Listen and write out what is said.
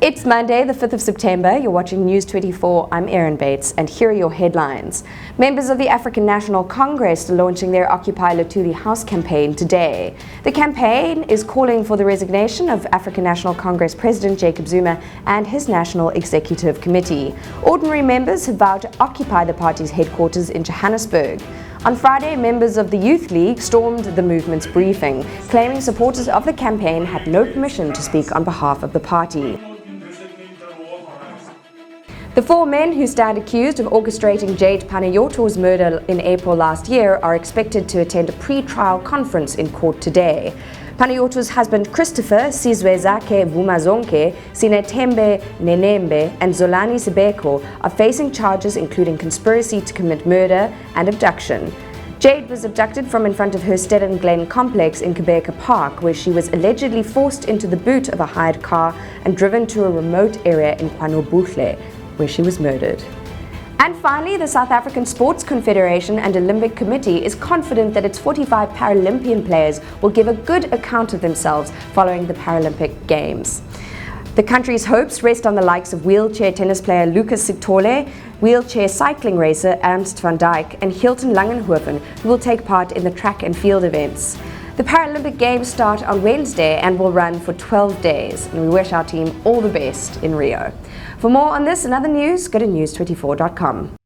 It's Monday, the 5th of September. You're watching News 24. I'm Erin Bates, and here are your headlines. Members of the African National Congress are launching their Occupy Luthuli House campaign today. The campaign is calling for the resignation of African National Congress President Jacob Zuma and his National Executive Committee. Ordinary members have vowed to occupy the party's headquarters in Johannesburg. On Friday, members of the Youth League stormed the movement's briefing, claiming supporters of the campaign had no permission to speak on behalf of the party. The four men who stand accused of orchestrating Jade Panayioutou's murder in April last year are expected to attend a pre-trial conference in court today. Panayioutou's husband Christopher Sizwezake Vumazonke, Sinetembe Nenembe and Zolani Sibeko are facing charges including conspiracy to commit murder and abduction. Jade was abducted from in front of her Stedden Glen complex in Kibeka Park, where she was allegedly forced into the boot of a hired car and driven to a remote area in KwaNobuhle, where she was murdered. And finally, the South African Sports Confederation and Olympic Committee is confident that its 45 Paralympian players will give a good account of themselves following the Paralympic Games. The country's hopes rest on the likes of wheelchair tennis player Lucas Sitole, wheelchair cycling racer Ernst van Dijk, and Hilton Langenhoven, who will take part in the track and field events. The Paralympic Games start on Wednesday and will run for 12 days, and we wish our team all the best in Rio. For more on this and other news, go to news24.com.